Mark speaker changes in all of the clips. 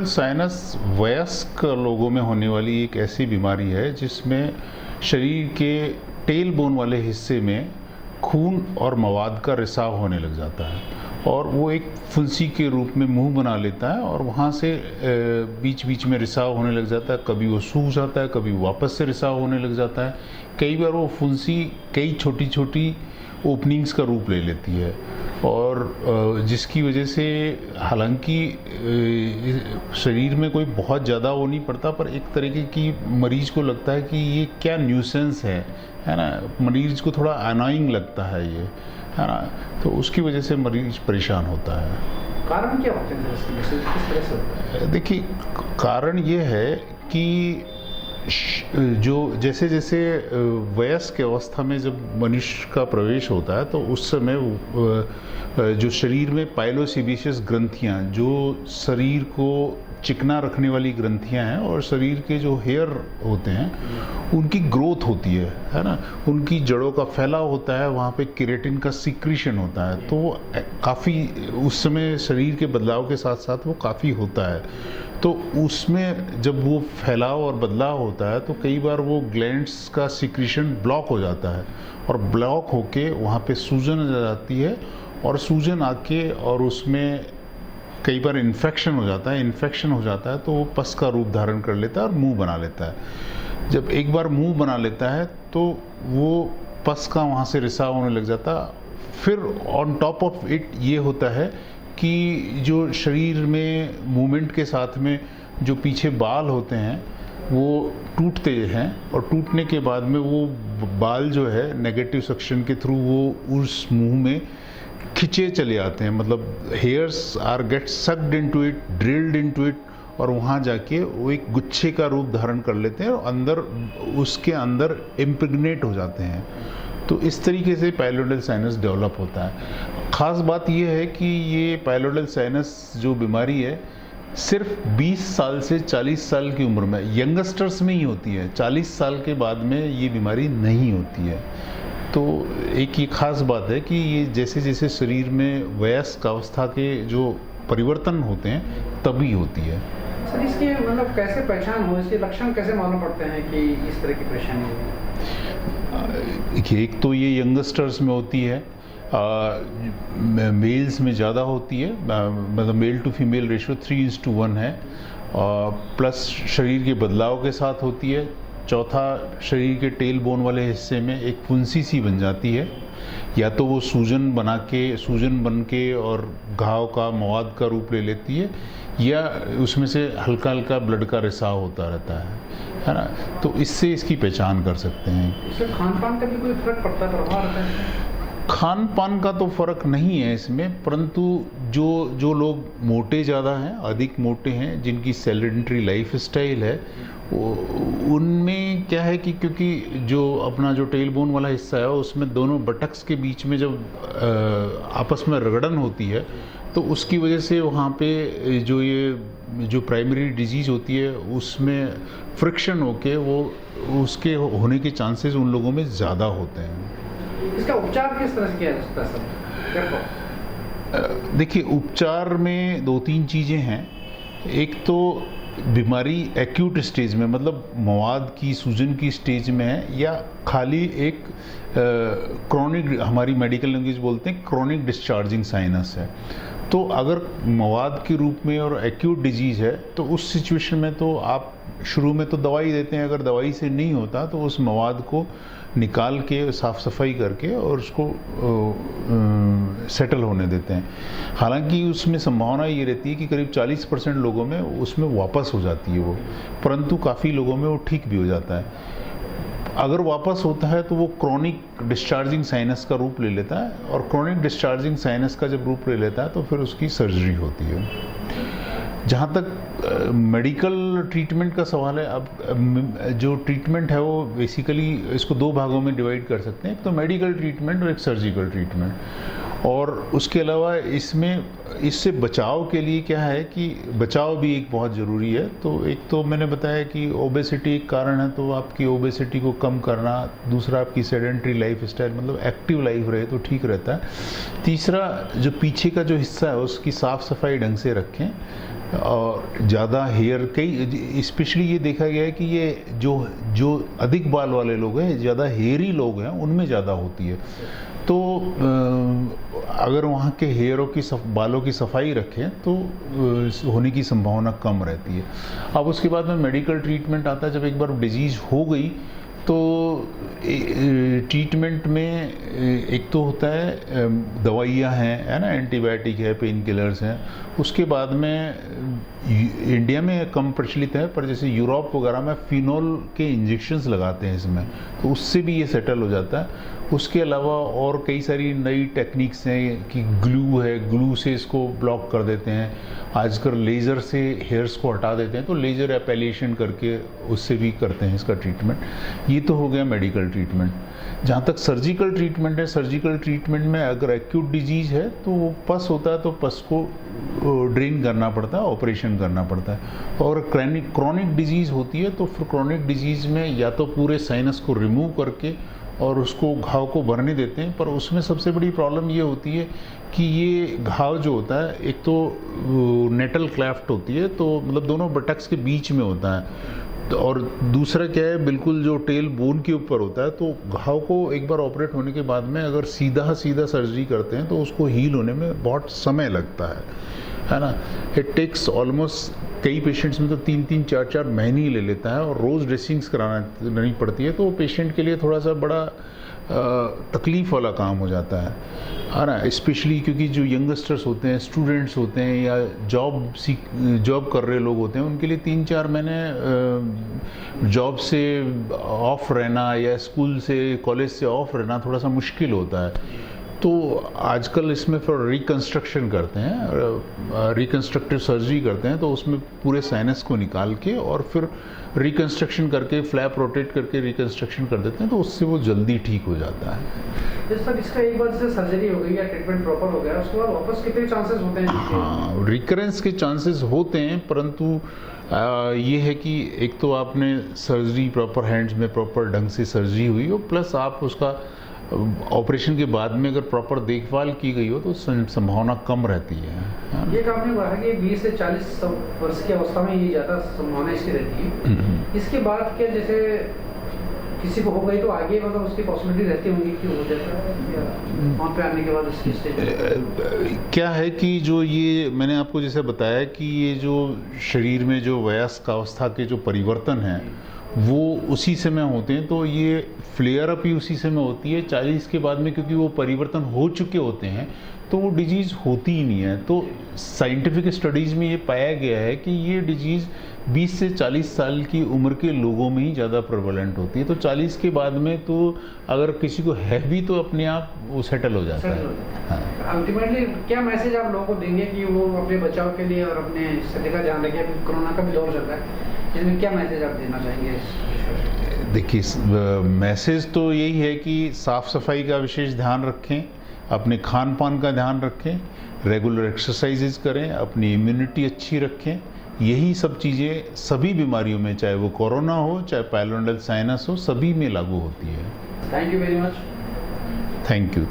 Speaker 1: Sinus वयस्क लोगों में होने वाली एक ऐसी बीमारी है जिसमें शरीर के टेल बोन वाले हिस्से में खून और मवाद का रिसाव होने लग जाता है और वो एक फुंसी के रूप में मुंह बना लेता है और वहाँ से बीच बीच में रिसाव होने लग जाता है। कभी वो सूख जाता है, कभी वापस से रिसाव होने लग जाता है। कई बार वो फुंसी कई छोटी छोटी ओपनिंग्स का रूप ले लेती है और जिसकी वजह से हालांकि शरीर में कोई बहुत ज़्यादा वो नहीं पड़ता, पर एक तरीके की मरीज को लगता है कि ये क्या न्यूसेंस है ना। मरीज को थोड़ा अनोइंग लगता है ये, है ना। तो उसकी वजह से मरीज परेशान होता है।
Speaker 2: कारण क्या होते हैं किस तरह से होता है?
Speaker 1: देखिए, कारण ये है कि जो जैसे जैसे वयस्क अवस्था में जब मनुष्य का प्रवेश होता है तो उस समय जो शरीर में पाइलोसेबेशियस ग्रंथियां, जो शरीर को चिकना रखने वाली ग्रंथियां हैं और शरीर के जो हेयर होते हैं उनकी ग्रोथ होती है ना। उनकी जड़ों का फैलाव होता है, वहाँ पे केराटिन का सिक्रीशन होता है। तो काफ़ी उस समय शरीर के बदलाव के साथ साथ वो काफ़ी होता है। तो उसमें जब वो फैलाव और बदलाव होता है तो कई बार वो ग्लैंड्स का सिक्रीशन ब्लॉक हो जाता है और ब्लॉक होके वहाँ पे सूजन आ जाती है और सूजन आके और उसमें कई बार इन्फेक्शन हो जाता है। इन्फेक्शन हो जाता है तो वो पस का रूप धारण कर लेता है और मुंह बना लेता है। जब एक बार मुंह बना लेता है तो वो पस का वहाँ से रिसाव होने लग जाता है। फिर ऑन टॉप ऑफ इट ये होता है कि जो शरीर में मूवमेंट के साथ में जो पीछे बाल होते हैं वो टूटते हैं और टूटने के बाद में वो बाल जो है नेगेटिव सक्शन के थ्रू वो उस मुंह में खिंचे चले आते हैं। मतलब hairs are get sucked into it, drilled into it और वहाँ जाके वो एक गुच्छे का रूप धारण कर लेते हैं और अंदर उसके अंदर इम्प्रेग्नेट हो जाते हैं। तो इस तरीके से पाइलोडल साइनस डेवलप होता है। ख़ास बात यह है कि ये पाइलोडल साइनस जो बीमारी है सिर्फ 20 साल से 40 साल की उम्र में यंगस्टर्स में ही होती है। 40 साल के बाद में ये बीमारी नहीं होती है। तो एक ये ख़ास बात है कि ये जैसे जैसे शरीर में वयस्क अवस्था के जो परिवर्तन होते हैं तभी होती है।
Speaker 2: सर, इसकी मतलब कैसे पहचान हो, इसके लक्षण कैसे मालूम पड़ते हैं कि इस तरह की परेशानी है?
Speaker 1: देखिए, एक तो ये यंगस्टर्स में होती है, मेल्स में ज़्यादा होती है। मतलब मेल टू फीमेल रेशियो 3:1 है। प्लस शरीर के बदलाव के साथ होती है। चौथा, शरीर के टेल बोन वाले हिस्से में एक फुंसी सी बन जाती है, या तो वो सूजन बन के और घाव का मवाद का रूप ले लेती है, या उसमें से हल्का हल्का ब्लड का रिसाव होता रहता है ना। तो इससे इसकी पहचान कर सकते हैं।
Speaker 2: इससे खान पान का भी कोई फर्क पड़ता है, प्रभाव रहता है?
Speaker 1: खान पान का तो फर्क नहीं है इसमें, परंतु जो लोग मोटे ज़्यादा हैं, अधिक मोटे हैं, जिनकी सेडेंटरी लाइफ स्टाइल है, उनमें क्या है कि क्योंकि जो अपना जो टेल बोन वाला हिस्सा है उसमें दोनों बटक्स के बीच में जब आपस में रगड़न होती है तो उसकी वजह से वहाँ पे जो प्राइमरी डिजीज़ होती है उसमें फ्रिक्शन होके वो उसके होने के चांसेस उन लोगों में ज़्यादा होते हैं।
Speaker 2: इसका उपचार किस तरह से किया जा सकता है?
Speaker 1: देखिए, उपचार में 2-3 चीज़ें हैं। एक तो बीमारी एक्यूट स्टेज में, मतलब मवाद की सूजन की स्टेज में है, या खाली एक क्रोनिक, हमारी मेडिकल लैंग्वेज बोलते हैं क्रोनिक डिस्चार्जिंग साइनस है। तो अगर मवाद के रूप में और एक्यूट डिजीज़ है तो उस सिचुएशन में तो आप शुरू में तो दवाई देते हैं। अगर दवाई से नहीं होता तो उस मवाद को निकाल के साफ़ सफाई करके और उसको सेटल होने देते हैं। हालांकि उसमें संभावना ये रहती है कि करीब 40% लोगों में उसमें वापस हो जाती है वो, परंतु काफ़ी लोगों में वो ठीक भी हो जाता है। अगर वापस होता है तो वो क्रोनिक डिस्चार्जिंग साइनस का रूप ले लेता है, और क्रोनिक डिस्चार्जिंग साइनस का जब रूप ले लेता है तो फिर उसकी सर्जरी होती है। जहाँ तक मेडिकल ट्रीटमेंट का सवाल है, अब जो ट्रीटमेंट है वो बेसिकली इसको 2 भागों में डिवाइड कर सकते हैं। एक तो मेडिकल ट्रीटमेंट और एक सर्जिकल ट्रीटमेंट। और उसके अलावा इससे बचाव के लिए क्या है कि बचाव भी एक बहुत ज़रूरी है। तो एक तो मैंने बताया कि ओबेसिटी एक कारण है, तो आपकी ओबेसिटी को कम करना। दूसरा, आपकी सेडेंटरी लाइफ स्टाइल, मतलब एक्टिव लाइफ रहे तो ठीक रहता है। तीसरा, जो पीछे का जो हिस्सा है उसकी साफ़ सफाई ढंग से रखें। और ज़्यादा हेयर, कई स्पेशली ये देखा गया है कि ये जो अधिक बाल वाले लोग हैं, ज़्यादा हेयरी लोग हैं, उनमें ज़्यादा होती है। तो अगर वहाँ के हेयरों की बालों की सफाई रखें तो होने की संभावना कम रहती है। अब उसके बाद में मेडिकल ट्रीटमेंट आता है। जब एक बार डिजीज़ हो गई तो ट्रीटमेंट में एक तो होता है दवाइयाँ हैं, है ना, एंटीबायोटिक है, पेन किलर्स हैं। उसके बाद में इंडिया में कम प्रचलित है, पर जैसे यूरोप वगैरह में फिनोल के इंजेक्शंस लगाते हैं इसमें, तो उससे भी ये सेटल हो जाता है। उसके अलावा और कई सारी नई टेक्निक्स हैं कि ग्लू है, ग्लू से इसको ब्लॉक कर देते हैं। आजकल लेज़र से हेयर्स को हटा देते हैं, तो लेज़र एपेलेशन करके उससे भी करते हैं इसका ट्रीटमेंट। ये तो हो गया मेडिकल ट्रीटमेंट। जहाँ तक सर्जिकल ट्रीटमेंट है, सर्जिकल ट्रीटमेंट में अगर एक्यूट डिजीज़ है तो वो पस होता है तो पस को ड्रेन करना पड़ता है, ऑपरेशन करना पड़ता है। और क्रॉनिक डिजीज़ होती है तो फिर क्रॉनिक डिजीज़ में या तो पूरे साइनस को रिमूव करके और उसको घाव को भरने देते हैं, पर उसमें सबसे बड़ी प्रॉब्लम ये होती है कि ये घाव जो होता है, एक तो नेटल क्लेफ्ट होती है, तो मतलब दोनों बटक्स के बीच में होता है, और दूसरा क्या है, बिल्कुल जो टेल बोन के ऊपर होता है। तो घाव को एक बार ऑपरेट होने के बाद में अगर सीधा सर्जरी करते हैं तो उसको हील होने में बहुत समय लगता है ना। इट टेक्स ऑलमोस्ट, कई पेशेंट्स में तो 3-3, 4-4 महीने ही ले लेता है, और रोज़ ड्रेसिंग्स करानी पड़ती है। तो पेशेंट के लिए थोड़ा सा बड़ा तकलीफ़ वाला काम हो जाता है ना, स्पेशली क्योंकि जो यंगस्टर्स होते हैं, स्टूडेंट्स होते हैं, या जॉब कर रहे लोग होते हैं, उनके लिए 3-4 महीने जॉब से ऑफ रहना या स्कूल से, कॉलेज से ऑफ रहना थोड़ा सा मुश्किल होता है। तो आजकल इसमें फिर रिकन्स्ट्रक्शन करते हैं, रिकन्स्ट्रक्टिव सर्जरी करते हैं, तो उसमें पूरे साइनस को निकाल के और फिर रिकन्स्ट्रक्शन करके, फ्लैप रोटेट करके रिकन्स्ट्रक्शन कर देते हैं, तो उससे वो जल्दी ठीक हो जाता है।
Speaker 2: जिस तक इसका एक बार जैसे सर्जरी हो गई या ट्रीटमेंट प्रॉपर हो गया, उसके बाद वापस कितने चांसेस होते हैं?
Speaker 1: हाँ, रिकरेंस के चांसेस होते हैं, परंतु ये है कि एक तो आपने सर्जरी प्रॉपर हैंड्स में प्रॉपर ढंग से सर्जरी हुई हो, प्लस आप उसका ऑपरेशन के बाद में अगर प्रॉपर देखभाल की गई हो तो संभावना कम रहती है।
Speaker 2: ये आपने कहा कि 20 से 40 वर्ष की अवस्था में ये ज़्यादा संभावना इसकी रहती है। इसके बाद क्या, जैसे किसी को हो गई तो आगे मतलब उसकी पॉसिबिलिटी रहती होंगी कि हो जाता है वहाँ पे आने के बाद उसकी स्टेज?
Speaker 1: क्या है कि जो ये मैंने आपको जैसे बताया कि ये जो शरीर में जो वयस्क अवस्था के जो परिवर्तन हैं वो उसी समय होते हैं, तो ये फ्लेयर अप ही उसी समय होती है। 40 के बाद में क्योंकि वो परिवर्तन हो चुके होते हैं तो वो डिजीज़ होती ही नहीं है। तो साइंटिफिक स्टडीज़ में ये पाया गया है कि ये डिजीज़ 20 से 40 साल की उम्र के लोगों में ही ज़्यादा प्रेवलेंट होती है। तो 40 के बाद में तो अगर किसी को है भी तो अपने आप वो सेटल हो जाता है।
Speaker 2: अल्टीमेटली क्या मैसेज आप लोगों को देंगे कि वो अपने बचाव के लिए और अपने स्थिति का ध्यान रखें? कोरोना का भी दौर चल रहा है, इसमें क्या मैसेज आप देना चाहेंगे?
Speaker 1: देखिए, मैसेज तो यही है कि साफ़ सफाई का विशेष ध्यान रखें, अपने खान पान का ध्यान रखें, रेगुलर एक्सरसाइजेज करें, अपनी इम्यूनिटी अच्छी रखें। यही सब चीज़ें सभी बीमारियों में, चाहे वो कोरोना हो चाहे पाइलोनेडल साइनस हो, सभी में लागू होती है।
Speaker 2: Thank you very much.
Speaker 1: Thank you.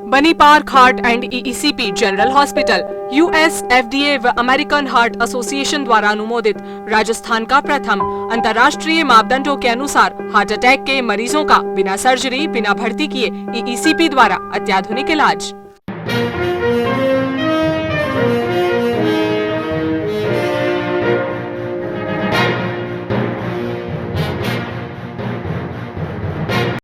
Speaker 3: Bani Park heart and EECP general hospital US, FDA व अमेरिकन हार्ट एसोसिएशन द्वारा अनुमोदित राजस्थान का प्रथम अंतर्राष्ट्रीय मापदंडों के अनुसार हार्ट अटैक के मरीजों का बिना सर्जरी, बिना भर्ती किए EECP द्वारा अत्याधुनिक इलाज।